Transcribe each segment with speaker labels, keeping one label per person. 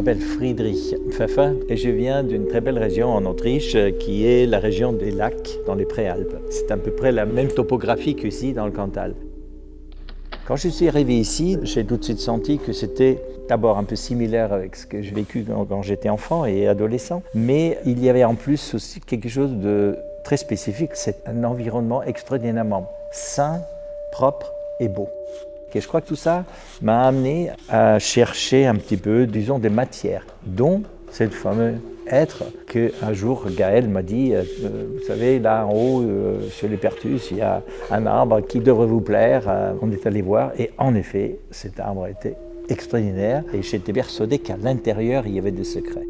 Speaker 1: m'appelle Friedrich Pfeffer et je viens d'une très belle région en Autriche qui est la région des lacs dans les Préalpes. C'est à peu près la même topographie qu'ici dans le Cantal. Quand je suis arrivé ici, j'ai tout de suite senti que c'était d'abord un peu similaire avec ce que j'ai vécu quand j'étais enfant et adolescent, mais il y avait en plus aussi quelque chose de très spécifique. C'est un environnement extraordinairement sain, propre et beau. Et je crois que tout ça m'a amené à chercher un petit peu, disons, des matières, dont cette fameuse être qu'un jour Gaël m'a dit, vous savez, là en haut, sur les Pertus, il y a un arbre qui devrait vous plaire. On est allé voir et en effet, cet arbre était extraordinaire et j'étais persuadé qu'à l'intérieur, il y avait des secrets.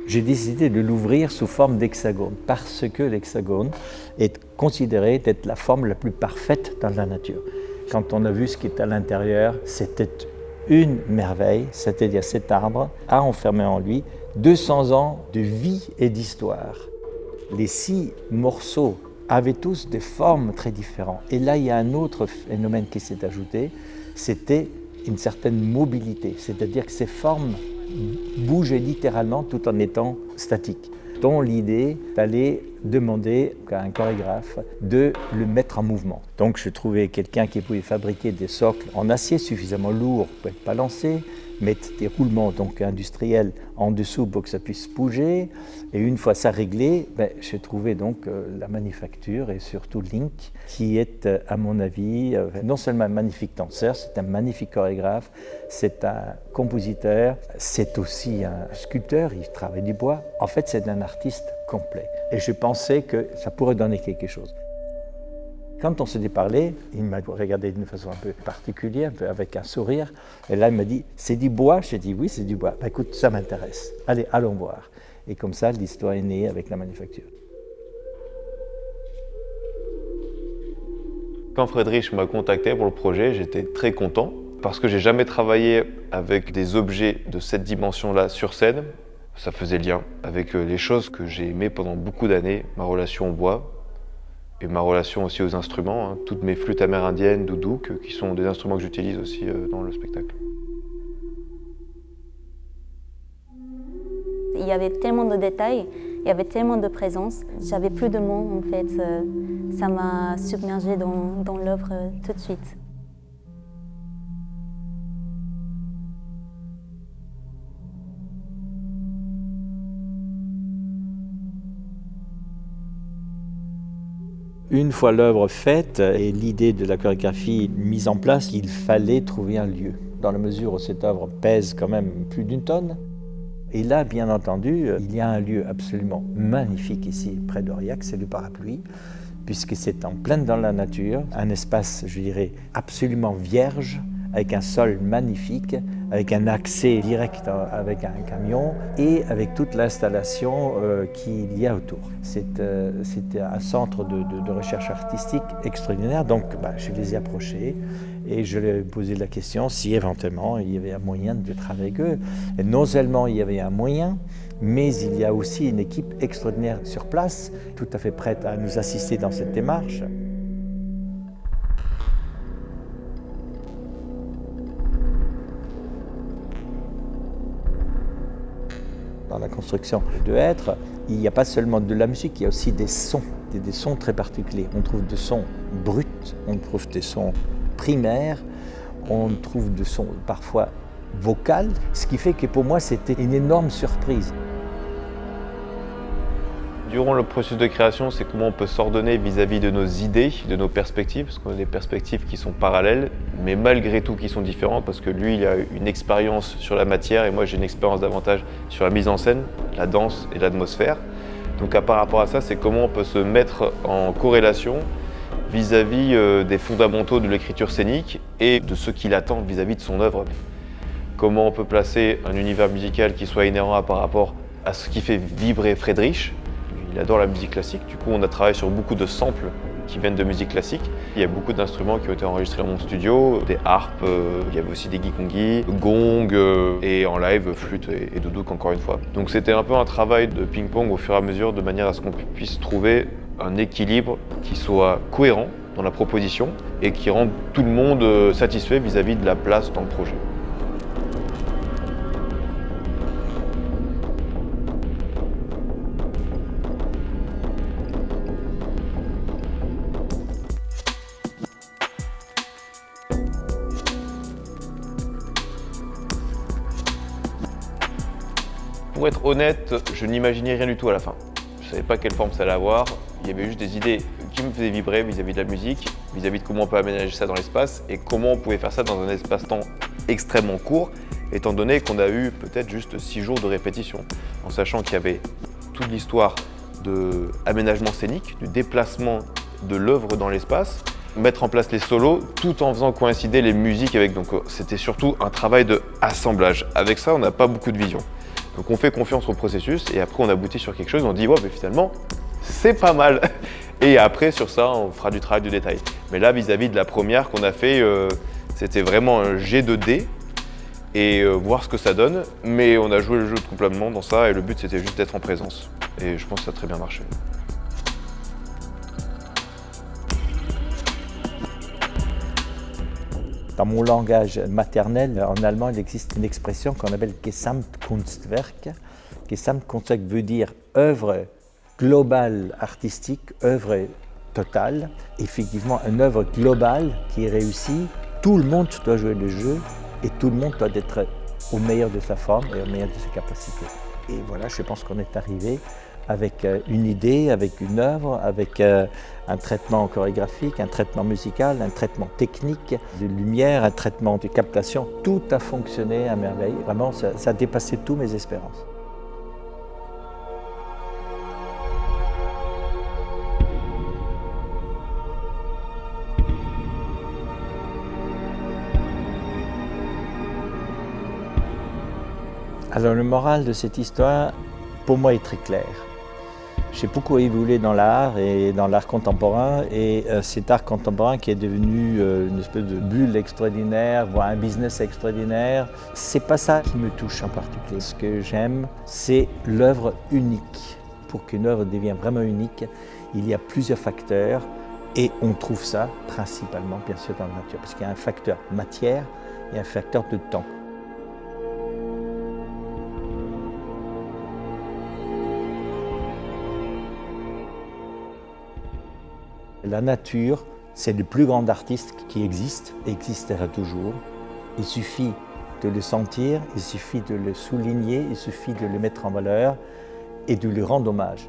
Speaker 1: J'ai décidé de l'ouvrir sous forme d'hexagone parce que l'hexagone est considéré être la forme la plus parfaite dans la nature. Quand on a vu ce qui était à l'intérieur, c'était une merveille, c'est-à-dire cet arbre a enfermé en lui 200 ans de vie et d'histoire. Les 6 morceaux avaient tous des formes très différentes. Et là, il y a un autre phénomène qui s'est ajouté, c'était une certaine mobilité, c'est-à-dire que ces formes bougeaient littéralement tout en étant statiques. Dont l'idée d'aller demander à un chorégraphe de le mettre en mouvement. Donc je trouvais quelqu'un qui pouvait fabriquer des socles en acier suffisamment lourds pour être balancés, mettre des roulements donc industriels en dessous pour que ça puisse bouger. Et une fois ça réglé, j'ai trouvé donc la manufacture et surtout Link, qui est à mon avis non seulement un magnifique danseur, c'est un magnifique chorégraphe, c'est un compositeur, c'est aussi un sculpteur, il travaille du bois. En fait, c'est un artiste complet. Et je pensais que ça pourrait donner quelque chose. Quand on s'était parlé, il m'a regardé d'une façon un peu particulière, un peu avec un sourire. Et là, il m'a dit, c'est du bois? J'ai dit, oui, c'est du bois. Écoute, ça m'intéresse. Allez, allons voir. Et comme ça, l'histoire est née avec la manufacture.
Speaker 2: Quand Friedrich m'a contacté pour le projet, j'étais très content parce que j'ai jamais travaillé avec des objets de cette dimension-là sur scène. Ça faisait lien avec les choses que j'ai aimées pendant beaucoup d'années, ma relation au bois et ma relation aussi aux instruments, toutes mes flûtes amérindiennes, doudouk, qui sont des instruments que j'utilise aussi dans le spectacle.
Speaker 3: Il y avait tellement de détails, il y avait tellement de présence, j'avais plus de mots en fait, ça m'a submergée dans l'œuvre tout de suite.
Speaker 1: Une fois l'œuvre faite et l'idée de la chorégraphie mise en place, il fallait trouver un lieu. Dans la mesure où cette œuvre pèse quand même plus d'1 tonne. Et là, bien entendu, il y a un lieu absolument magnifique ici, près d'Aurillac, c'est le Parapluie, puisque c'est en plein dans la nature, un espace, je dirais, absolument vierge, avec un sol magnifique, avec un accès direct avec un camion et avec toute l'installation qu'il y a autour. C'était un centre de recherche artistique extraordinaire, donc je les ai approchés et je leur ai posé la question si éventuellement il y avait un moyen de travailler avec eux. Et non seulement il y avait un moyen, mais il y a aussi une équipe extraordinaire sur place, tout à fait prête à nous assister dans cette démarche. Dans la construction de Hêtre, il n'y a pas seulement de la musique, il y a aussi des sons très particuliers. On trouve des sons bruts, on trouve des sons primaires, on trouve des sons parfois vocaux, ce qui fait que pour moi c'était une énorme surprise.
Speaker 2: Durant le processus de création, c'est comment on peut s'ordonner vis-à-vis de nos idées, de nos perspectives, parce qu'on a des perspectives qui sont parallèles, mais malgré tout qui sont différentes, parce que lui, il a une expérience sur la matière et moi, j'ai une expérience davantage sur la mise en scène, la danse et l'atmosphère. Donc par rapport à ça, c'est comment on peut se mettre en corrélation vis-à-vis des fondamentaux de l'écriture scénique et de ce qu'il attend vis-à-vis de son œuvre. Comment on peut placer un univers musical qui soit inhérent par rapport à ce qui fait vibrer Friedrich. Il adore la musique classique, du coup on a travaillé sur beaucoup de samples qui viennent de musique classique. Il y a beaucoup d'instruments qui ont été enregistrés dans mon studio, des harpes, il y avait aussi des gikongi, gong et en live flûte et doudouk encore une fois. Donc c'était un peu un travail de ping-pong au fur et à mesure de manière à ce qu'on puisse trouver un équilibre qui soit cohérent dans la proposition et qui rende tout le monde satisfait vis-à-vis de la place dans le projet. pour être honnête, je n'imaginais rien du tout à la fin. Je ne savais pas quelle forme ça allait avoir. Il y avait juste des idées qui me faisaient vibrer vis-à-vis de la musique, vis-à-vis de comment on peut aménager ça dans l'espace et comment on pouvait faire ça dans un espace-temps extrêmement court, étant donné qu'on a eu peut-être juste 6 jours de répétition, en sachant qu'il y avait toute l'histoire de aménagement scénique, du déplacement de l'œuvre dans l'espace, mettre en place les solos tout en faisant coïncider les musiques avec. Donc c'était surtout un travail de assemblage. Avec ça, on n'a pas beaucoup de vision. Donc on fait confiance au processus et après on aboutit sur quelque chose, on dit ouais, mais finalement c'est pas mal. Et après sur ça, on fera du travail de détail. Mais là, vis-à-vis de la première qu'on a fait, c'était vraiment un jet de dés et voir ce que ça donne. Mais on a joué le jeu complètement dans ça et le but c'était juste d'être en présence. Et je pense que ça a très bien marché.
Speaker 1: Dans mon langage maternel, en allemand, il existe une expression qu'on appelle Gesamtkunstwerk. Gesamtkunstwerk veut dire œuvre globale artistique, œuvre totale. Effectivement, une œuvre globale qui est réussie, tout le monde doit jouer le jeu et tout le monde doit être au meilleur de sa forme et au meilleur de ses capacités. Et voilà, je pense qu'on est arrivé avec une idée, avec une œuvre, avec un traitement chorégraphique, un traitement musical, un traitement technique de lumière, un traitement de captation. Tout a fonctionné à merveille. Vraiment, ça a dépassé toutes mes espérances. Alors le moral de cette histoire, pour moi, est très clair. J'ai beaucoup évolué dans l'art et dans l'art contemporain et cet art contemporain qui est devenu une espèce de bulle extraordinaire, voire un business extraordinaire, c'est pas ça qui me touche en particulier. Ce que j'aime, c'est l'œuvre unique. Pour qu'une œuvre devienne vraiment unique, il y a plusieurs facteurs et on trouve ça principalement, bien sûr, dans la nature, parce qu'il y a un facteur matière et un facteur de temps. La nature, c'est le plus grand artiste qui existe et existera toujours. Il suffit de le sentir, il suffit de le souligner, il suffit de le mettre en valeur et de lui rendre hommage.